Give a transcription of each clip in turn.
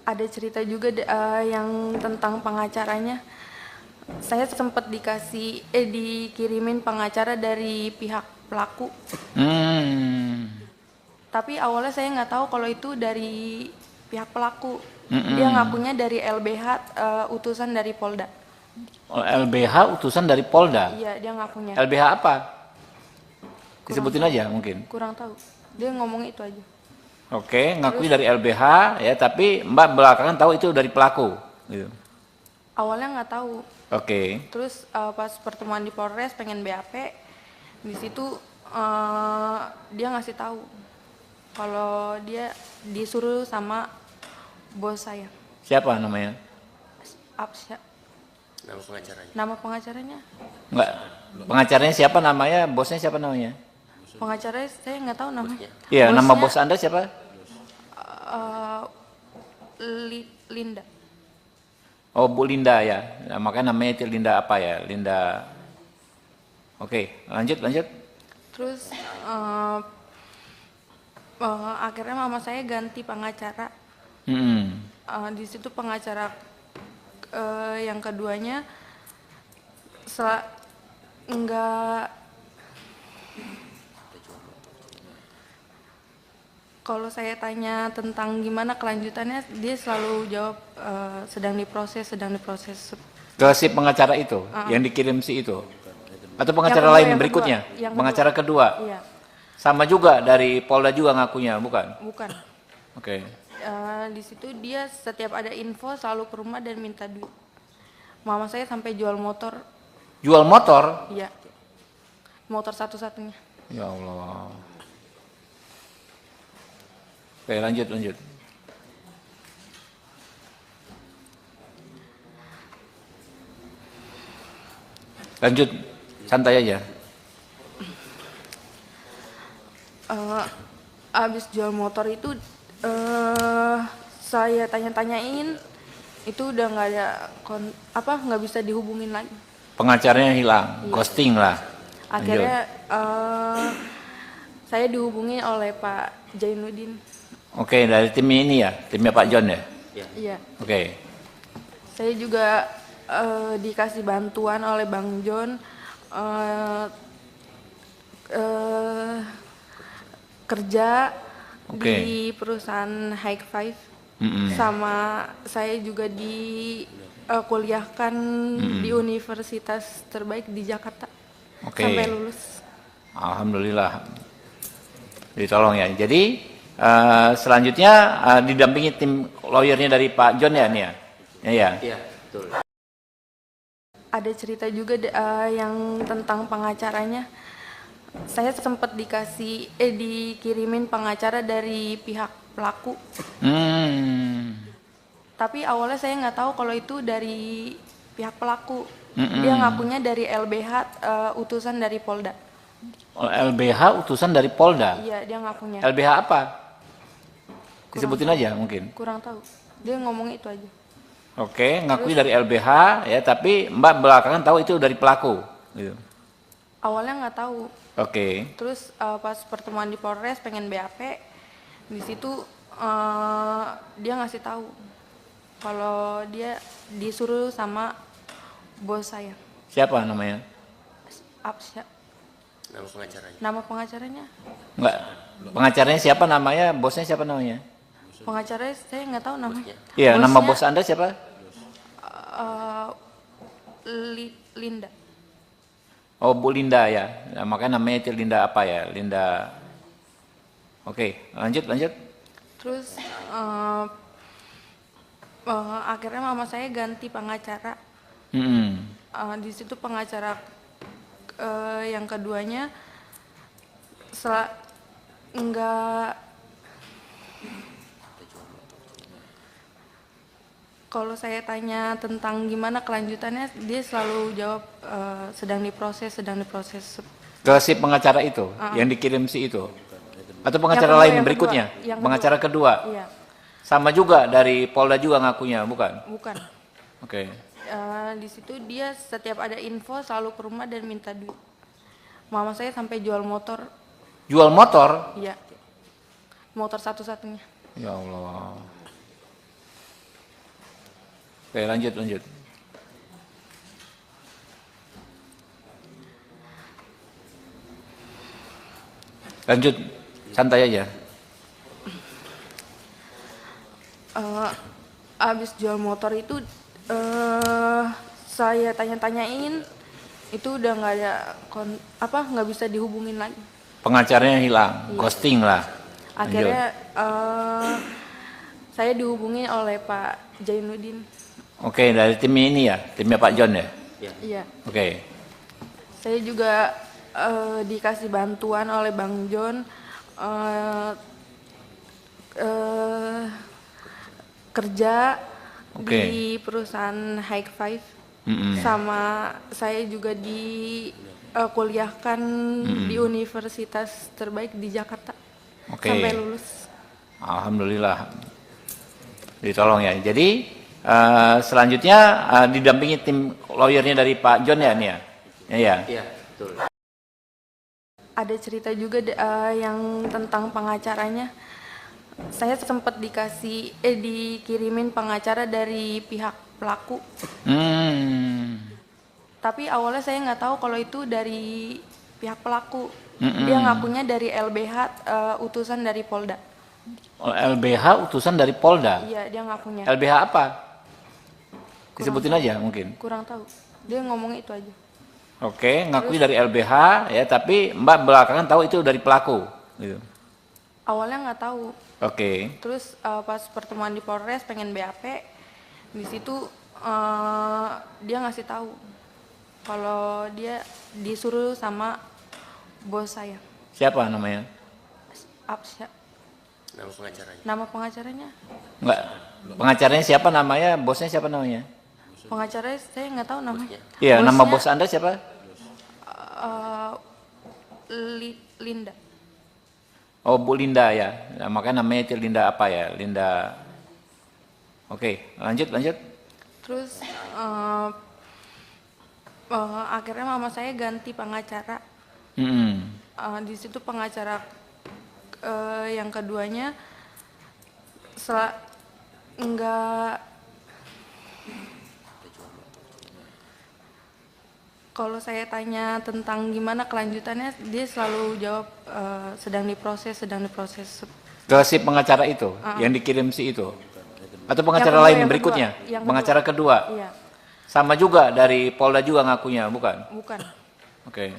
ada cerita juga yang tentang pengacaranya. Saya sempat dikirimin pengacara dari pihak pelaku. Tapi awalnya saya nggak tahu kalau itu dari pihak pelaku. Dia ngakunya dari LBH, utusan dari Polda. LBH utusan dari Polda? Iya, dia ngakunya. LBH apa? Disebutin aja mungkin. Kurang tahu. Dia ngomong itu aja. Oke, ngakui dari LBH ya, tapi Mbak belakangan tahu itu dari pelaku. Gitu. Awalnya nggak tahu. Oke. Terus pas pertemuan di Polres pengen BAP, di situ dia ngasih tahu kalau dia disuruh sama bos saya. Siapa namanya? Apsya. Nama pengacaranya? Nama pengacaranya? Enggak. Pengacaranya siapa namanya? Bosnya siapa namanya? Pengacaranya saya nggak tahu namanya. Iya, nama Bosnya, bos Anda siapa? Linda. Oh, Bu Linda ya. Nah, makanya namanya itu Linda apa ya? Linda. Oke, lanjut. Terus akhirnya mama saya ganti pengacara. Di situ pengacara yang keduanya enggak. Kalau saya tanya tentang gimana kelanjutannya, dia selalu jawab sedang diproses. Ke si pengacara itu, yang dikirim si itu? Atau pengacara Yang kedua, lain yang berikutnya? kedua. Yang Pengacara kedua? Iya, Sama juga dari Polda juga ngakunya, bukan? bukan. Oke. Di situ dia setiap ada info selalu ke rumah dan minta duit. Mama saya sampai jual motor. Jual motor? Iya, motor satu-satunya. Ya Allah. Oke, lanjut. Lanjut, santai aja. Abis jual motor itu saya tanya-tanyain, itu udah nggak ada nggak bisa dihubungin lagi. Pengacaranya hilang, ghosting lah. Akhirnya saya dihubungi oleh Pak Jainuddin. Oke, dari tim ini ya, timnya Pak John ya. Iya. Oke. Saya juga dikasih bantuan oleh Bang John kerja di perusahaan High Five. Sama saya juga kuliahkan di universitas terbaik di Jakarta. Sampai lulus. Alhamdulillah. Ditolong ya. Jadi selanjutnya didampingi tim lawyernya dari Pak John ya nih ya. Iya, betul. Ada cerita juga yang tentang pengacaranya. Saya sempat dikirimin pengacara dari pihak pelaku. Tapi awalnya saya nggak tahu kalau itu dari pihak pelaku. Dia ngakunya dari LBH, utusan dari Polda. LBH utusan dari Polda? Iya, dia ngakunya. LBH apa? Disebutin aja mungkin. Kurang tahu. Dia ngomong itu aja. Oke, ngakui dari LBH ya, tapi Mbak belakangan tahu itu dari pelaku. Gitu. Awalnya nggak tahu. Oke. Terus pas pertemuan di Polres pengen BAP, di situ dia ngasih tahu kalau dia disuruh sama bos saya. Siapa namanya? Apsya. Nama pengacaranya? Nama pengacaranya? Enggak. Pengacaranya siapa namanya? Bosnya siapa namanya? Pengacaranya saya nggak tahu namanya. Iya, nama bos Anda siapa? Linda. Oh, Bu Linda ya. Nah, makanya namanya itu Linda apa ya? Linda. Oke, lanjut. Terus akhirnya mama saya ganti pengacara. Di situ pengacara yang keduanya enggak. Kalau saya tanya tentang gimana kelanjutannya, dia selalu jawab sedang diproses. Ke si pengacara itu, yang dikirim si itu? Atau pengacara Yang kedua, lain yang berikutnya? kedua. Pengacara kedua? Iya. Sama juga dari Polda juga ngakunya, bukan? Bukan. Oke. Di situ dia setiap ada info selalu ke rumah dan minta duit. Mama saya sampai jual motor. Jual motor? Iya. Motor satu-satunya. Ya Allah. Oke, lanjut. Lanjut, santai aja. Abis jual motor itu saya tanya-tanyain, itu udah nggak ada nggak bisa dihubungin lagi. Pengacaranya hilang, Iya. ghosting lah. Akhirnya saya dihubungi oleh Pak Jainuddin. Oke, dari tim ini ya, timnya Pak John ya. Iya. Oke, Saya juga dikasih bantuan oleh Bang John kerja Oke. di perusahaan High Five. Mm-mm. Sama saya juga kuliahkan di universitas terbaik di Jakarta. Oke. Sampai lulus. Alhamdulillah, ditolong ya. Jadi selanjutnya didampingi tim lawyernya dari Pak John ya, nih ya. Iya. Iya, betul. Ada cerita juga yang tentang pengacaranya. Saya sempat dikirimin pengacara dari pihak pelaku. Tapi awalnya saya nggak tahu kalau itu dari pihak pelaku. Dia ngakunya dari LBH, utusan dari Polda. LBH utusan dari Polda. Iya, dia ngakunya. LBH apa? Disebutin aja mungkin. Kurang tahu. Dia ngomong itu aja. Oke, ngakui dari LBH ya, tapi Mbak belakangan tahu itu dari pelaku. Gitu. Awalnya nggak tahu. Oke. Terus pas pertemuan di Polres pengen BAP, di situ dia ngasih tahu kalau dia disuruh sama bos saya. Siapa namanya? Apsya. Nama pengacaranya. Nama pengacaranya? Enggak. Pengacaranya siapa namanya? Bosnya siapa namanya? Pengacaranya saya nggak tahu namanya. Iya, nama Bosnya, bos Anda siapa? Linda. Oh, Bu Linda ya. Nah, makanya namanya itu Linda apa ya? Linda. Oke, lanjut. Terus akhirnya mama saya ganti pengacara. Di situ pengacara yang keduanya nggak. Kalau saya tanya tentang gimana kelanjutannya, dia selalu jawab sedang diproses. Ke si pengacara itu, yang dikirim si itu? Atau pengacara Yang kedua, lain yang berikutnya? kedua. Yang Pengacara kedua? Iya, Sama juga dari Polda juga ngakunya, bukan? bukan. Oke.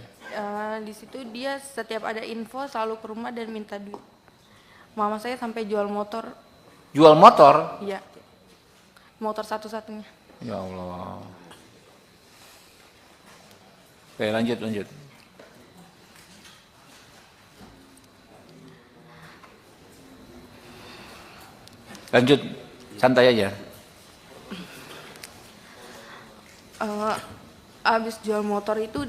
Di situ dia setiap ada info selalu ke rumah dan minta duit. Mama saya sampai jual motor. Jual motor? Iya, motor satu-satunya. Ya Allah. Oke, lanjut. Lanjut, santai aja. Abis jual motor itu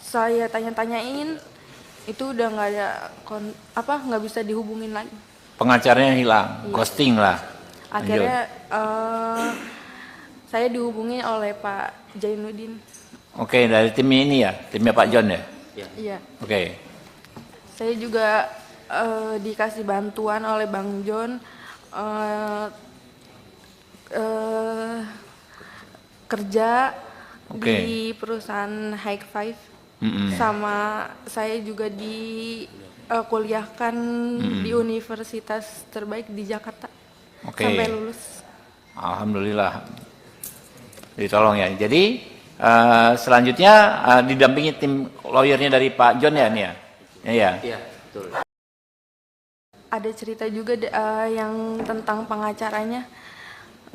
saya tanya-tanyain, itu udah nggak ada nggak bisa dihubungin lagi. Pengacaranya hilang, Iya. ghosting lah. Akhirnya saya dihubungi oleh Pak Jainuddin. Oke, dari tim ini ya, timnya Pak John ya. Iya. Oke. Saya juga dikasih bantuan oleh Bang John kerja Oke. di perusahaan High Five. Sama saya juga kuliahkan di universitas terbaik di Jakarta. Oke. Sampai lulus. Alhamdulillah, ditolong ya. Jadi selanjutnya didampingi tim lawyernya dari Pak John ya, nih ya. Iya. Iya, betul. Ada cerita juga yang tentang pengacaranya.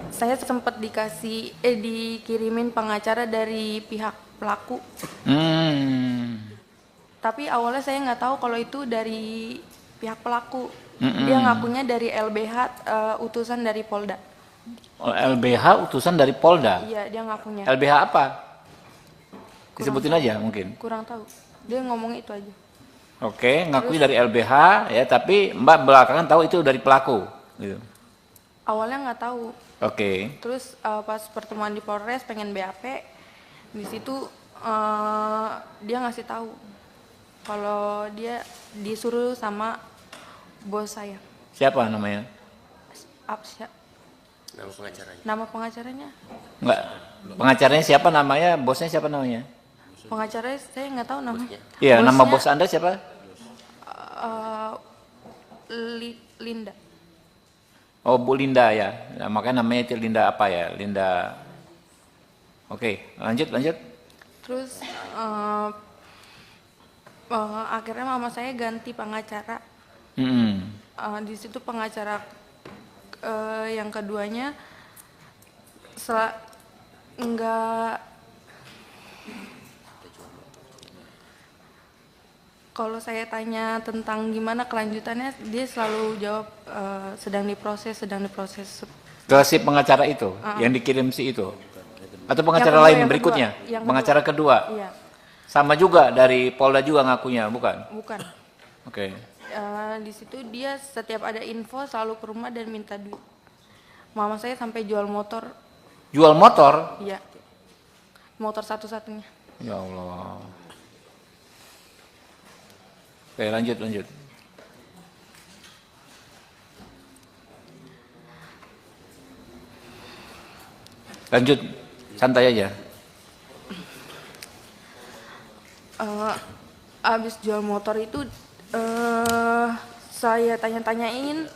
Saya sempat dikirimin pengacara dari pihak pelaku. Tapi awalnya saya nggak tahu kalau itu dari pihak pelaku. Dia ngakunya dari LBH, utusan dari Polda. LBH utusan dari Polda. Iya, dia ngakunya. LBH apa? Disebutin aja mungkin. Kurang tahu. Dia ngomong itu aja. Oke, ngakui dari LBH ya, tapi Mbak belakangan tahu itu dari pelaku. Gitu. Awalnya nggak tahu. Oke. Terus pas pertemuan di Polres pengen BAP, di situ dia ngasih tahu kalau dia disuruh sama bos saya. Siapa namanya? Apsya. Nama pengacaranya. Nama pengacaranya? Enggak. Pengacaranya siapa namanya? Bosnya siapa namanya? Pengacaranya saya nggak tahu namanya. Iya, nama Bosnya, bos Anda siapa? eh, Linda. Oh, Bu Linda ya. Nah, makanya namanya itu Linda apa ya? Linda. Oke, lanjut. Terus akhirnya mama saya ganti pengacara. Hmm. Di situ pengacara yang keduanya nggak, kalau saya tanya tentang gimana kelanjutannya, dia selalu jawab sedang diproses. Ke si pengacara itu, yang dikirim si itu? Atau pengacara kedua, lain yang berikutnya? kedua, yang Pengacara kedua? Iya, Sama juga dari Polda juga ngakunya, bukan? bukan. Oke. Di situ dia setiap ada info selalu ke rumah dan minta duit. Mama saya sampai jual motor. Jual motor? Iya, motor satu-satunya. Ya Allah. Oke, lanjut. Lanjut, santai aja. Abis jual motor itu saya tanya-tanyain,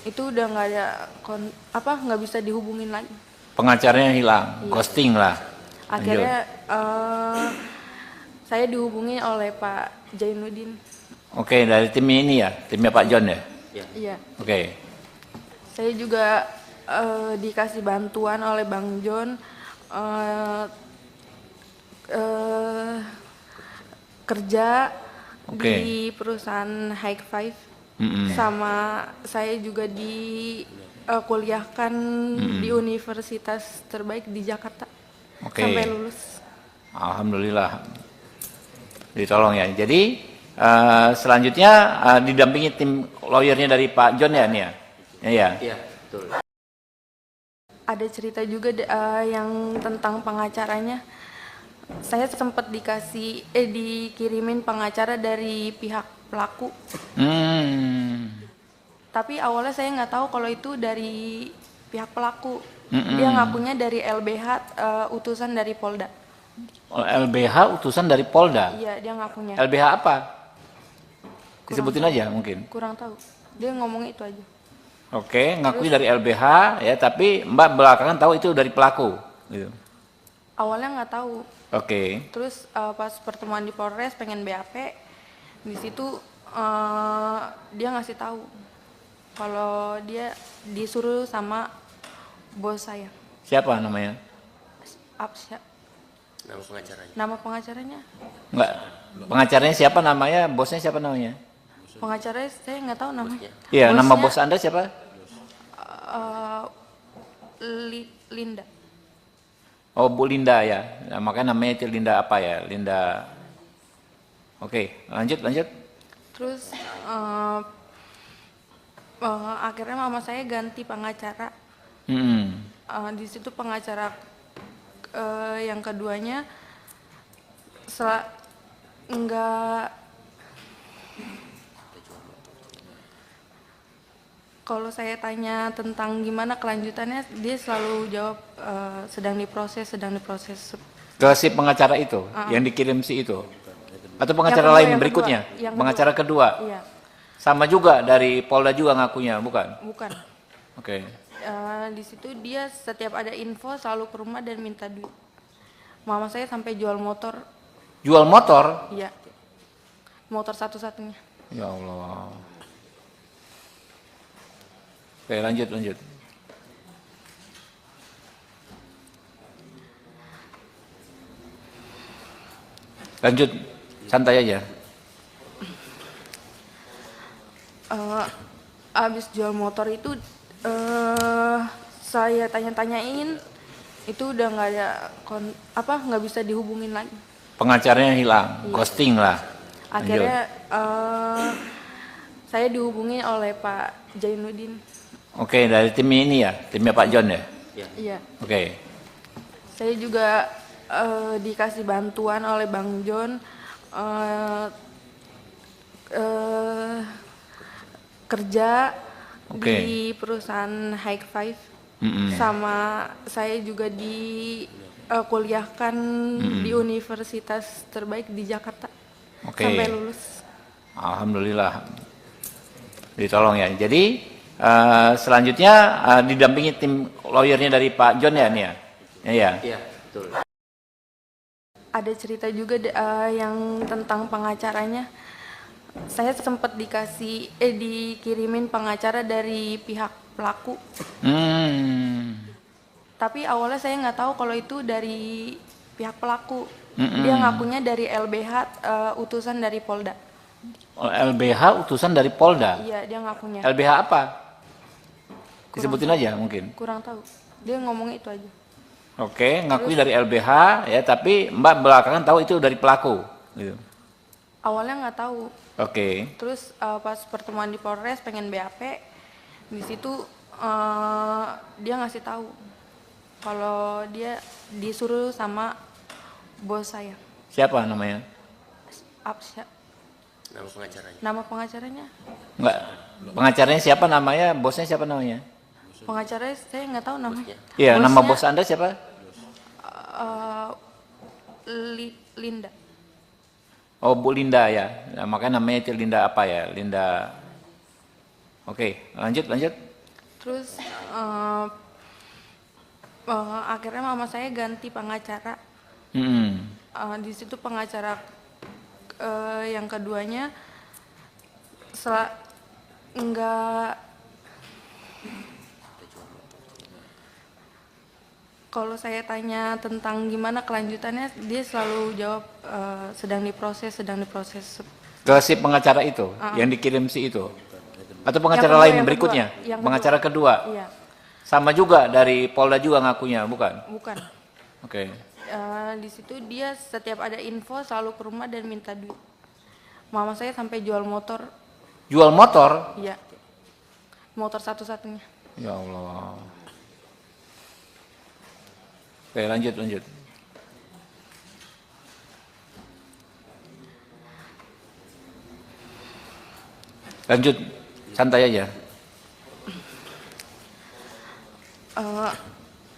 itu udah nggak ada nggak bisa dihubungin lagi. Pengacaranya hilang, Iya. ghosting lah. Akhirnya saya dihubungi oleh Pak Jainuddin. Oke, dari tim ini ya, timnya Pak John ya. Iya. Oke. Saya juga dikasih bantuan oleh Bang John kerja Oke. di perusahaan High Five. Mm-mm. Sama saya juga kuliahkan di universitas terbaik di Jakarta. Oke. Sampai lulus. Alhamdulillah. Ditolong ya. Jadi selanjutnya didampingi tim lawyernya dari Pak John ya nih ya. Iya. Iya, betul. Ada cerita juga yang tentang pengacaranya. Saya sempat dikirimin pengacara dari pihak pelaku. Tapi awalnya saya nggak tahu kalau itu dari pihak pelaku. Dia ngakunya dari LBH, utusan dari Polda. LBH utusan dari Polda. Iya, dia ngakunya. LBH apa? Disebutin aja mungkin. Kurang tahu. Dia ngomongnya itu aja. Oke, ngakui dari LBH ya, tapi Mbak belakangan tahu itu dari pelaku. Gitu. Awalnya nggak tahu. Oke. Terus pas pertemuan di Polres pengen BAP, di situ dia ngasih tahu kalau dia disuruh sama bos saya. Siapa namanya? Apsya. Nama pengacaranya. Nama pengacaranya? Enggak. Pengacaranya siapa namanya? Bosnya siapa namanya? Pengacaranya saya nggak tahu namanya. Iya, nama Bosnya, bos Anda siapa? Linda. Oh, Bu Linda ya. Nah, makanya namanya itu Linda apa ya? Linda. Oke, lanjut. Terus akhirnya mama saya ganti pengacara. Di situ pengacara yang keduanya nggak, kalau saya tanya tentang gimana kelanjutannya, dia selalu jawab sedang diproses. Ke si pengacara itu, yang dikirim si itu? Atau pengacara Yang kedua, lain yang berikutnya? kedua, yang Pengacara kedua? Iya, Sama juga dari Polda juga ngakunya, bukan? bukan. Oke. Di situ dia setiap ada info selalu ke rumah dan minta duit. Mama saya sampai jual motor. Jual motor? Iya, motor satu-satunya. Ya Allah. Oke, lanjut. Lanjut, santai aja. Abis jual motor itu saya tanya-tanyain, itu udah nggak ada nggak bisa dihubungin lagi. Pengacaranya hilang, Iya. ghosting lah. Akhirnya saya dihubungi oleh Pak Jainuddin. Oke, dari tim ini ya, timnya Pak John ya. Iya. Oke. Saya juga dikasih bantuan oleh Bang John kerja Oke. di perusahaan High Five. sama saya juga di kuliahkan di universitas terbaik di Jakarta Oke. sampai lulus. Alhamdulillah. Ditolong ya. Jadi selanjutnya didampingi tim lawyernya dari Pak John ya, nih ya. Iya. Iya, betul. Ada cerita juga yang tentang pengacaranya. Saya sempat dikirimin pengacara dari pihak pelaku. Tapi awalnya saya nggak tahu kalau itu dari pihak pelaku. Dia ngakunya dari LBH, utusan dari Polda. LBH utusan dari Polda. Iya, dia ngakunya. LBH apa? Disebutin aja mungkin. Kurang tahu. Dia ngomongnya itu aja. Oke, ngakui dari LBH ya, tapi Mbak belakangan tahu itu dari pelaku. Gitu. Awalnya nggak tahu. Oke. Terus pas pertemuan di Polres pengen BAP, di situ dia ngasih tahu kalau dia disuruh sama bos saya. Siapa namanya? Absya. Nama pengacaranya. Nama pengacaranya? Enggak. Pengacaranya siapa namanya? Bosnya siapa namanya? Pengacaranya saya nggak tahu namanya. Iya, nama Bosnya, bos Anda siapa? Linda. Oh, Bu Linda ya. Nah, makanya namanya itu Linda apa ya? Linda. Oke, lanjut. Terus akhirnya mama saya ganti pengacara. Di situ pengacara yang keduanya enggak. Kalau saya tanya tentang gimana kelanjutannya, dia selalu jawab sedang diproses. Ke si pengacara itu, yang dikirim si itu? Atau pengacara Yang lain kedua, berikutnya? yang kedua. Pengacara kedua? Iya, Sama juga dari Polda juga ngakunya, bukan? bukan. Oke. Di situ dia setiap ada info selalu ke rumah dan minta duit. Mama saya sampai jual motor. Jual motor? Iya, motor satu-satunya. Ya Allah. Oke, lanjut. Lanjut, santai aja.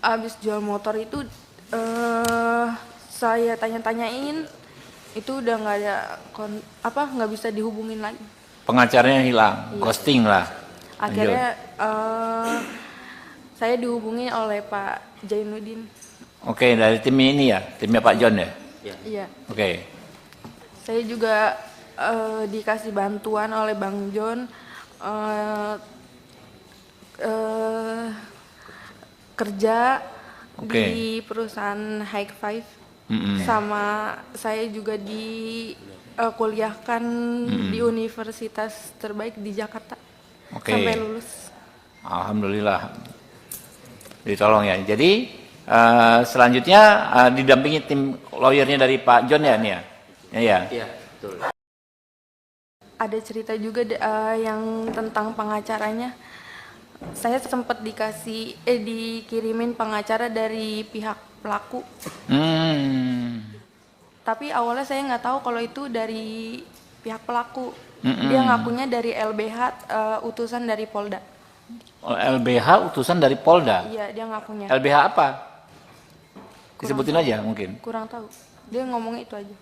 Abis jual motor itu saya tanya-tanyain, itu udah nggak ada nggak bisa dihubungin lagi. Pengacaranya hilang, ghosting lah. Akhirnya saya dihubungi oleh Pak Jainuddin. Oke, dari tim ini ya, timnya Pak John ya. Iya. Oke. Saya juga dikasih bantuan oleh Bang John kerja di perusahaan High Five. Sama saya juga kuliahkan di universitas terbaik di Jakarta sampai lulus. Alhamdulillah. Ditolong ya. Jadi selanjutnya didampingi tim lawyernya dari Pak John ya, nih ya. Iya. Iya, betul. Ada cerita juga yang tentang pengacaranya. Saya sempat dikirimin pengacara dari pihak pelaku. Tapi awalnya saya nggak tahu kalau itu dari pihak pelaku. Dia ngakunya dari LBH, utusan dari Polda. LBH utusan dari Polda. Iya, dia ngakunya. LBH apa? Disebutin aja mungkin. Kurang tahu. Dia ngomongnya itu aja.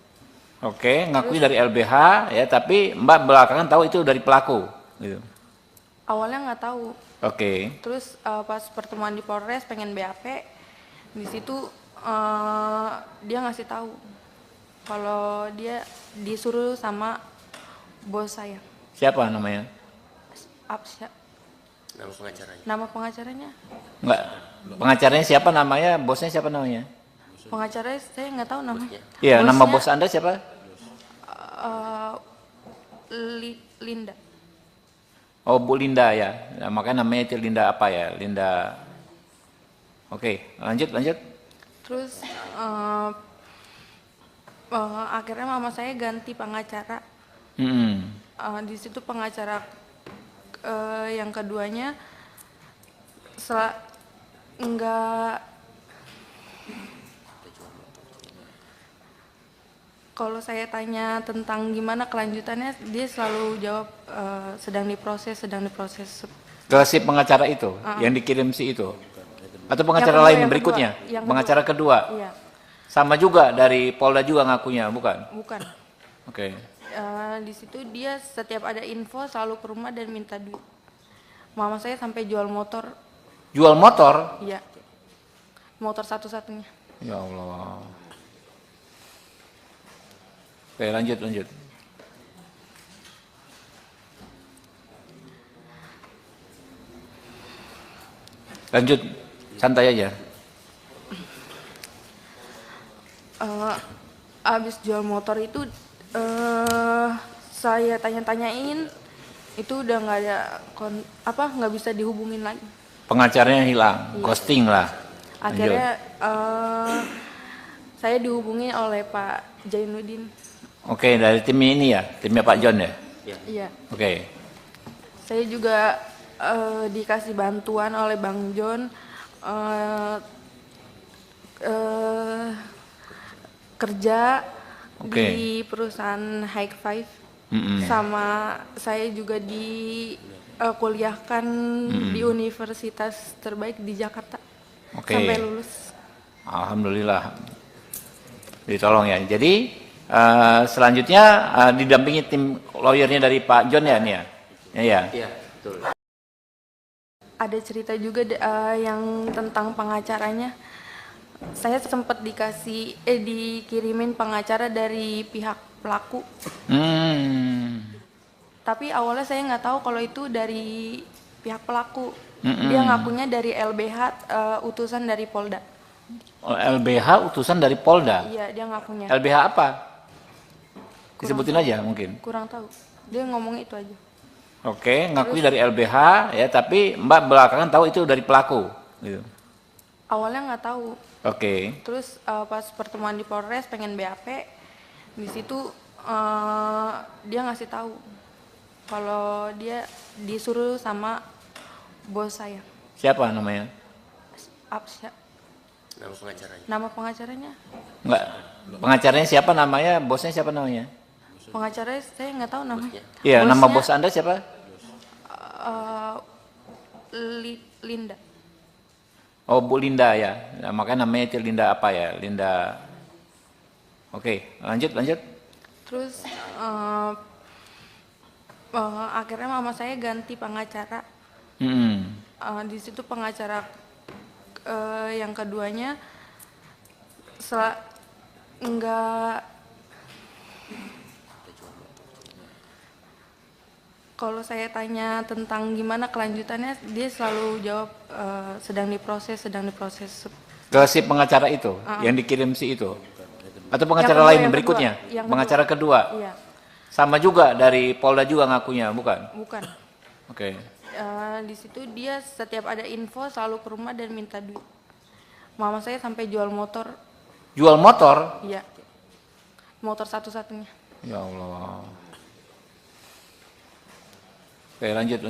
Oke, ngakui dari LBH ya, tapi Mbak belakangan tahu itu dari pelaku. Gitu. Awalnya nggak tahu. Oke. Terus pas pertemuan di Polres pengen BAP, di situ dia ngasih tahu kalau dia disuruh sama bos saya. Siapa namanya? Absya. Nama pengacaranya. Nama pengacaranya? Enggak. Pengacaranya siapa namanya? Bosnya siapa namanya? Pengacaranya saya nggak tahu namanya. Iya, nama bos Anda siapa? Linda. Oh, Bu Linda ya. Nah, makanya namanya itu Linda apa ya? Linda. Oke, lanjut. Terus akhirnya mama saya ganti pengacara. Di situ pengacara yang keduanya enggak. Kalau saya tanya tentang gimana kelanjutannya, dia selalu jawab sedang diproses. Ke si pengacara itu, yang dikirim si itu? Atau pengacara kedua, lain yang berikutnya? kedua, yang Pengacara kedua? Iya, Sama juga dari Polda juga ngakunya, bukan? bukan. Oke. Di situ dia setiap ada info selalu ke rumah dan minta duit. Mama saya sampai jual motor. Jual motor? Iya, motor satu-satunya. Ya Allah. Oke, lanjut. Lanjut, santai aja. Abis jual motor itu saya tanya-tanyain, itu udah nggak ada nggak bisa dihubungin lagi. Pengacaranya hilang, Iya. ghosting lah. Akhirnya saya dihubungi oleh Pak Jainuddin. Oke, dari tim ini ya, timnya Pak John ya. Iya. Oke. Saya juga dikasih bantuan oleh Bang John kerja Oke. di perusahaan High Five. Mm-mm. Sama saya juga kuliahkan di universitas terbaik di Jakarta. Oke. Sampai lulus. Alhamdulillah. Ditolong ya. Jadi selanjutnya didampingi tim lawyernya dari Pak John ya, nih ya. Iya. Iya, betul. Ada cerita juga yang tentang pengacaranya. Saya sempat dikirimin pengacara dari pihak pelaku. Tapi awalnya saya nggak tahu kalau itu dari pihak pelaku. Dia ngakunya dari LBH, utusan dari Polda. Oh, LBH utusan dari Polda. Iya, dia ngakunya. LBH apa? Disebutin aja mungkin. Kurang tahu. Dia ngomong itu aja. Oke, ngakui dari LBH ya, tapi Mbak belakangan tahu itu dari pelaku. Gitu. Awalnya nggak tahu. Oke. Terus pas pertemuan di Polres pengen BAP, di situ dia ngasih tahu kalau dia disuruh sama bos saya. Siapa namanya? Nama pengacaranya. Nama pengacaranya? Enggak. Pengacaranya siapa namanya? Bosnya siapa namanya? Pengacaranya saya nggak tahu namanya. Iya, nama Bosnya, bos Anda siapa? Linda. Oh, Bu Linda ya. Nah, makanya namanya itu Linda apa ya? Linda. Oke, lanjut. Terus akhirnya mama saya ganti pengacara. Di situ pengacara yang keduanya nggak. Kalau saya tanya tentang gimana kelanjutannya, dia selalu jawab sedang diproses. Ke si pengacara itu, yang dikirim si itu. Atau pengacara Yang kedua, lain yang berikutnya? kedua, yang Pengacara kedua? Iya, Sama juga dari Polda juga ngakunya, bukan? bukan. Oke. Di situ dia setiap ada info selalu ke rumah dan minta duit. Mama saya sampai jual motor. Jual motor? Iya, motor satu-satunya. Ya Allah. Oke, lanjut.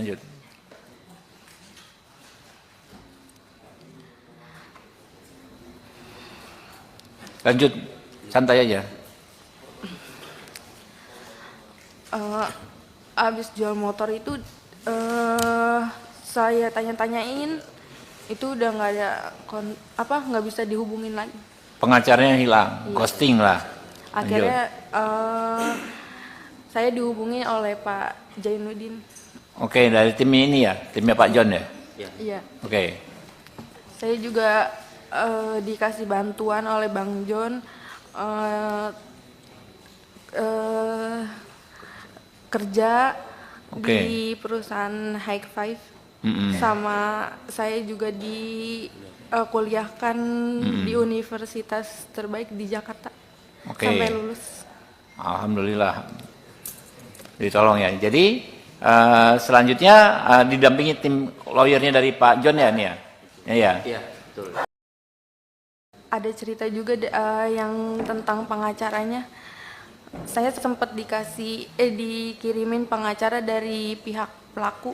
Lanjut, santai aja. Abis jual motor itu saya tanya-tanyain, itu udah nggak ada nggak bisa dihubungin lagi. Pengacaranya hilang, ghosting lah. Akhirnya saya dihubungi oleh Pak Jainuddin. Oke, dari tim ini ya, timnya Pak John ya. Iya. Oke. Saya juga dikasih bantuan oleh Bang John kerja di perusahaan High Five. Sama saya juga kuliahkan di universitas terbaik di Jakarta. Sampai lulus. Alhamdulillah. Ditolong ya. Jadi selanjutnya didampingi tim lawyernya dari Pak John ya, nih ya. Iya. Iya, betul. Ada cerita juga yang tentang pengacaranya. Saya sempat dikirimin pengacara dari pihak pelaku.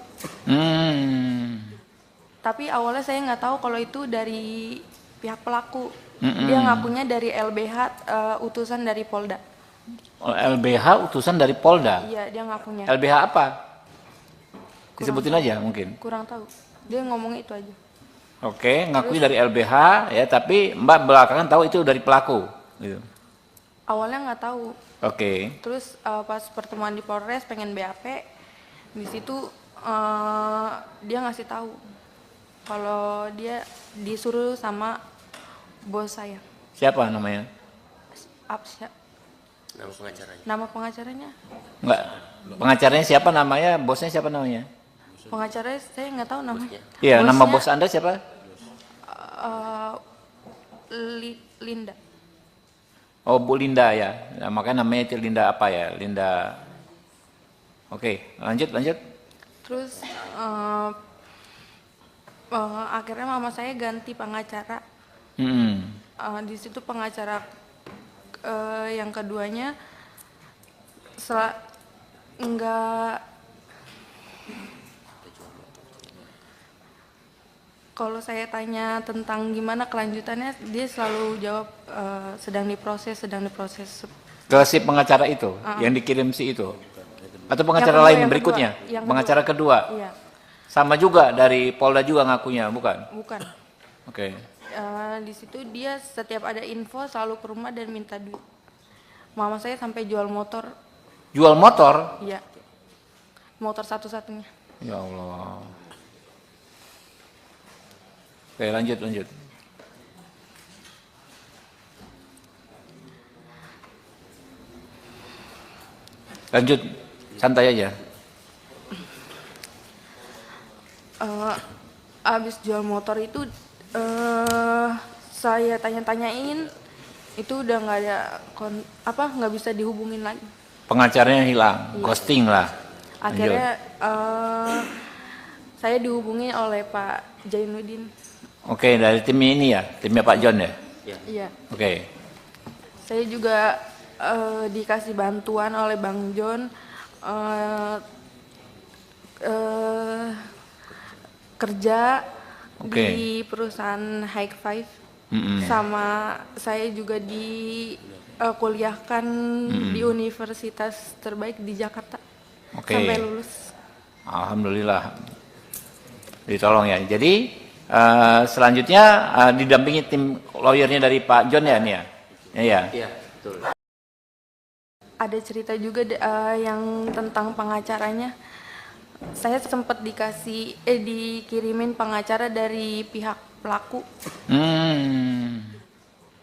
Tapi awalnya saya nggak tahu kalau itu dari pihak pelaku. Dia ngakunya dari LBH, utusan dari Polda. Oh, LBH utusan dari Polda. Iya, dia ngakunya. LBH apa? Disebutin aja mungkin. Kurang tahu. Dia ngomong itu aja. Oke, ngakui dari LBH ya, tapi Mbak belakangan tahu itu dari pelaku. Gitu. Awalnya nggak tahu. Oke. Terus pas pertemuan di Polres pengen BAP, di situ dia ngasih tahu kalau dia disuruh sama bos saya. Siapa namanya? Apsya. Nama pengacaranya. Nama pengacaranya? Enggak. Pengacaranya siapa namanya? Bosnya siapa namanya? Pengacaranya saya nggak tahu namanya. Iya, nama Bosnya, bos Anda siapa? Linda. Oh, Bu Linda ya. Nah, makanya namanya itu Linda apa ya? Linda. Oke, lanjut. Terus akhirnya mama saya ganti pengacara. Di situ pengacara yang keduanya enggak, kalau saya tanya tentang gimana kelanjutannya, dia selalu jawab sedang diproses. Ke si pengacara itu, yang dikirim si itu? Atau pengacara Yang kedua, lain yang berikutnya? kedua. Yang Pengacara kedua? Iya, Sama juga dari Polda juga ngakunya, bukan? bukan. Oke. Di situ dia setiap ada info selalu ke rumah dan minta duit. Mama saya sampai jual motor. Jual motor? Iya, motor satu-satunya. Ya Allah. Oke, lanjut. Lanjut, santai aja. Abis jual motor itu saya tanya-tanyain, itu udah nggak ada nggak bisa dihubungin lagi. Pengacaranya hilang, ghosting lah. Akhirnya saya dihubungi oleh Pak Jainuddin. Oke, dari tim ini ya, timnya Pak John ya. Iya. Oke. Saya juga dikasih bantuan oleh Bang John kerja di perusahaan High Five. Sama saya juga kuliahkan di universitas terbaik di Jakarta. Sampai lulus. Alhamdulillah. Ditolong ya. Jadi selanjutnya didampingi tim lawyernya dari Pak John ya, nih ya? Iya, betul. Ada cerita juga yang tentang pengacaranya. Saya sempat dikirimin pengacara dari pihak pelaku.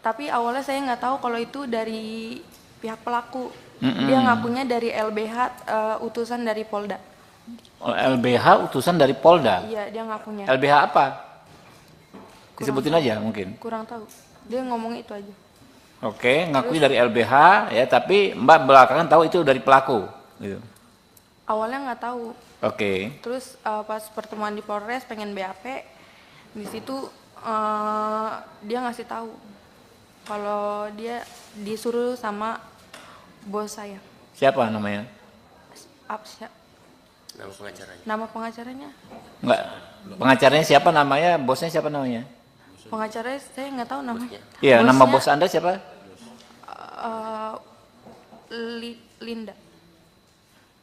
Tapi awalnya saya nggak tahu kalau itu dari pihak pelaku. Dia ngakunya dari LBH, utusan dari Polda. LBH utusan dari Polda? Iya, dia ngakunya. LBH apa? Disebutin aja mungkin. Kurang tahu. Dia ngomong itu aja. Oke, ngakui dari LBH ya, tapi Mbak belakangan tahu itu dari pelaku. Gitu. Awalnya nggak tahu. Oke. Terus pas pertemuan di Polres pengen BAP, di situ dia ngasih tahu kalau dia disuruh sama bos saya. Siapa namanya? Apsya. Nama pengacaranya. Nama pengacaranya? Enggak. Pengacaranya siapa namanya? Bosnya siapa namanya? Pengacaranya saya nggak tahu namanya. Iya, Bosnya, nama bos Anda siapa? Linda.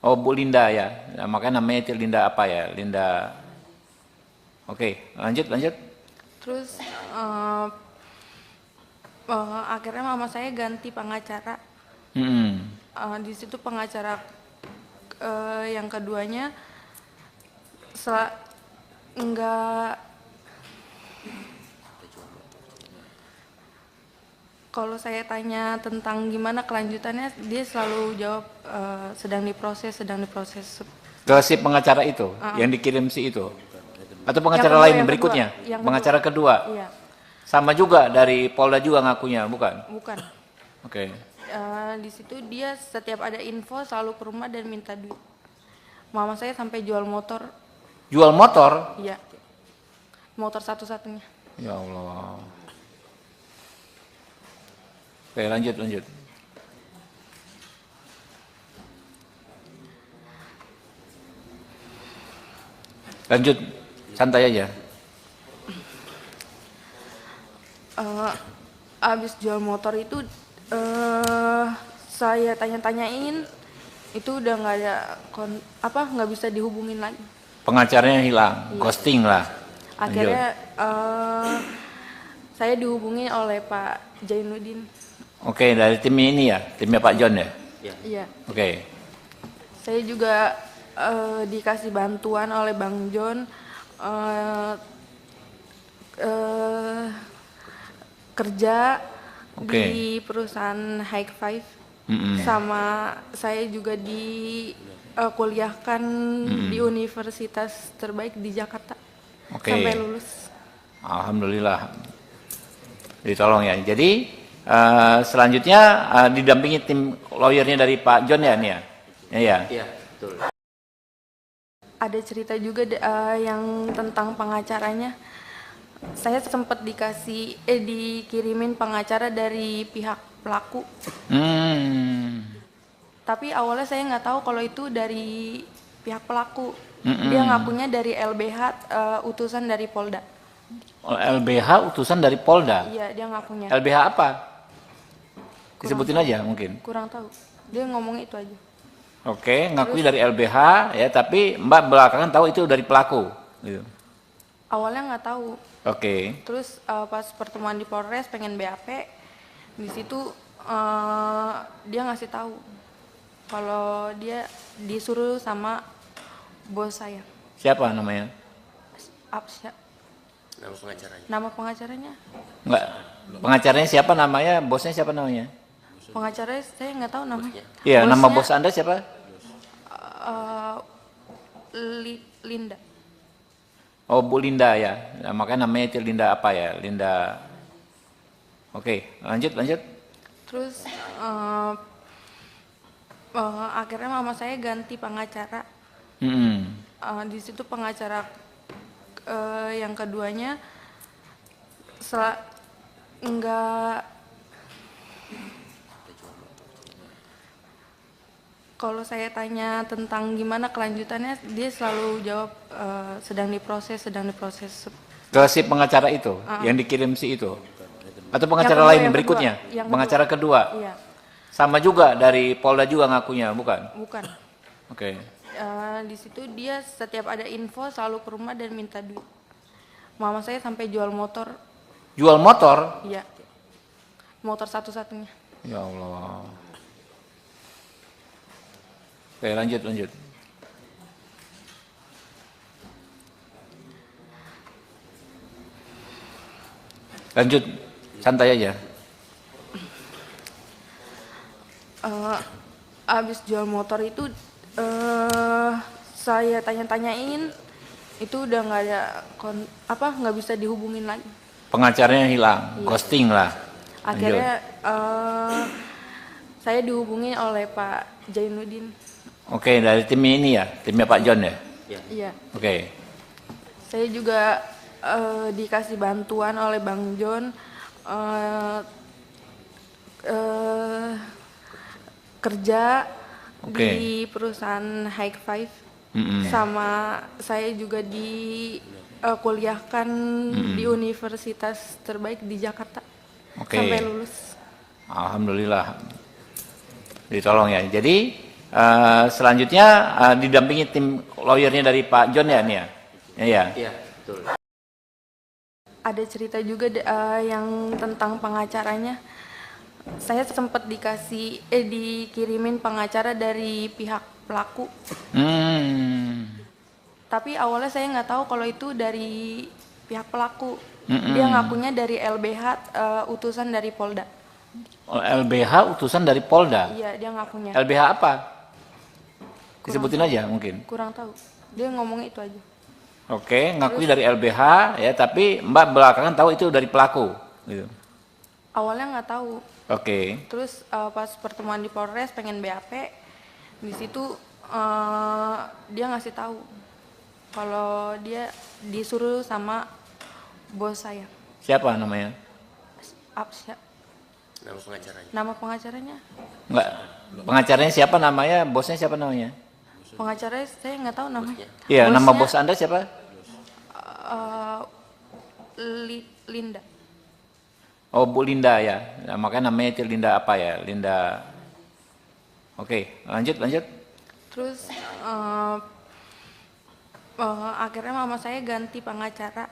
Oh, Bu Linda ya. Nah, makanya namanya itu Linda apa ya? Linda. Oke, lanjut. Terus akhirnya mama saya ganti pengacara. Di situ pengacara yang keduanya enggak, kalau saya tanya tentang gimana kelanjutannya, dia selalu jawab sedang diproses. Ke si pengacara itu, yang dikirim si itu? Atau pengacara Yang lain kedua, berikutnya? yang kedua. Pengacara kedua? Iya. Sama juga dari Polda juga ngakunya, bukan? Bukan. Oke. Di situ dia setiap ada info selalu ke rumah dan minta duit. Mama saya sampai jual motor. Jual motor? Iya. Motor satu-satunya. Ya Allah. Oke, lanjut. Lanjut, santai aja. Abis jual motor itu saya tanya-tanyain, itu udah nggak ada nggak bisa dihubungin lagi. Pengacaranya hilang, ghosting lah. Akhirnya saya dihubungi oleh Pak Jainuddin. Oke, dari tim ini ya, timnya Pak John ya. Iya. Iya. Oke. Saya juga dikasih bantuan oleh Bang John kerja Oke. di perusahaan High Five. Mm-mm. Sama saya juga kuliahkan di universitas terbaik di Jakarta. Oke. Sampai lulus. Alhamdulillah. Ditolong ya. Jadi selanjutnya didampingi tim lawyernya dari Pak John ya, nih ya. Iya. Iya, betul. Ada cerita juga yang tentang pengacaranya. Saya sempat dikirimin pengacara dari pihak pelaku. Tapi awalnya saya nggak tahu kalau itu dari pihak pelaku. Dia ngakunya dari LBH, utusan dari Polda. LBH utusan dari Polda. Iya, dia ngakunya. LBH apa? Disebutin aja mungkin. Kurang tahu. Dia ngomong itu aja. Oke, ngakui dari LBH ya, tapi Mbak belakangan tahu itu dari pelaku. Gitu. Awalnya nggak tahu. Oke. Terus pas pertemuan di Polres pengen BAP, di situ dia ngasih tahu kalau dia disuruh sama bos saya. Siapa namanya? Apsya. Nama pengacaranya. Nama pengacaranya? Enggak. Pengacaranya siapa namanya? Bosnya siapa namanya? Pengacaranya saya nggak tahu namanya. Iya, nama Bosnya, bos Anda siapa? Linda. Oh, Bu Linda ya. Nah, makanya namanya itu Linda apa ya? Linda. Oke, lanjut. Terus akhirnya mama saya ganti pengacara. Di situ pengacara yang keduanya enggak. Kalau saya tanya tentang gimana kelanjutannya, dia selalu jawab sedang diproses. Ke si pengacara itu, yang dikirim si itu. Atau pengacara Yang kedua, lain yang berikutnya? kedua. Yang Pengacara kedua. Iya, Sama juga dari Polda juga ngakunya, bukan? bukan. Oke. Di situ dia setiap ada info selalu ke rumah dan minta duit. Mama saya sampai jual motor. Jual motor? Iya. Motor satu-satunya. Ya Allah. Oke, lanjut. Lanjut, santai aja. Abis jual motor itu saya tanya-tanyain, itu udah nggak ada nggak bisa dihubungin lagi. Pengacaranya hilang, Iya. ghosting lah. Akhirnya saya dihubungi oleh Pak Jainuddin. Oke, dari tim ini ya, timnya Pak John ya. Iya. Oke. Saya juga dikasih bantuan oleh Bang John kerja di perusahaan High Five. Sama saya juga kuliahkan di universitas terbaik di Jakarta. Oke. Sampai lulus. Alhamdulillah. Ditolong ya. Jadi selanjutnya didampingi tim lawyernya dari Pak John ya, nih ya. Iya. Iya, betul. Ada cerita juga yang tentang pengacaranya. Saya sempat dikirimin pengacara dari pihak pelaku. Tapi awalnya saya nggak tahu kalau itu dari pihak pelaku. Dia ngakunya dari LBH, utusan dari Polda. LBH utusan dari Polda. Iya, dia ngakunya. LBH apa? Disebutin aja mungkin. Kurang tahu. Dia ngomong itu aja. Oke, ngakui dari LBH ya, tapi Mbak belakangan tahu itu dari pelaku. Gitu. Awalnya nggak tahu. Oke. Terus pas pertemuan di Polres pengen BAP, di situ dia ngasih tahu kalau dia disuruh sama bos saya. Siapa namanya? Apsya. Nama pengacaranya. Nama pengacaranya? Enggak. Pengacaranya siapa namanya? Bosnya siapa namanya? Pengacaranya saya nggak tahu namanya. Iya, nama Bosnya, bos Anda siapa? Linda. Oh, Bu Linda ya. Nah, makanya namanya itu Linda apa ya? Linda. Oke, lanjut. Terus akhirnya mama saya ganti pengacara.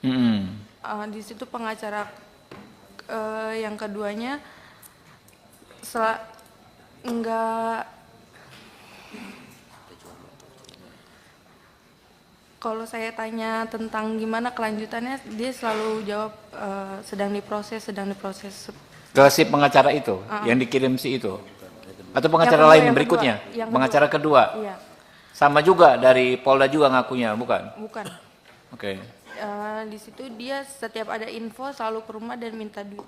Mm-mm. Di situ pengacara yang keduanya enggak, kalau saya tanya tentang gimana kelanjutannya, dia selalu jawab sedang diproses. Ke si pengacara itu, yang dikirim si itu? Atau pengacara Yang kedua, lain yang berikutnya? kedua, yang Pengacara kedua? Iya, Sama juga dari Polda juga ngakunya, bukan? bukan. Oke. Di situ dia setiap ada info selalu ke rumah dan minta duit.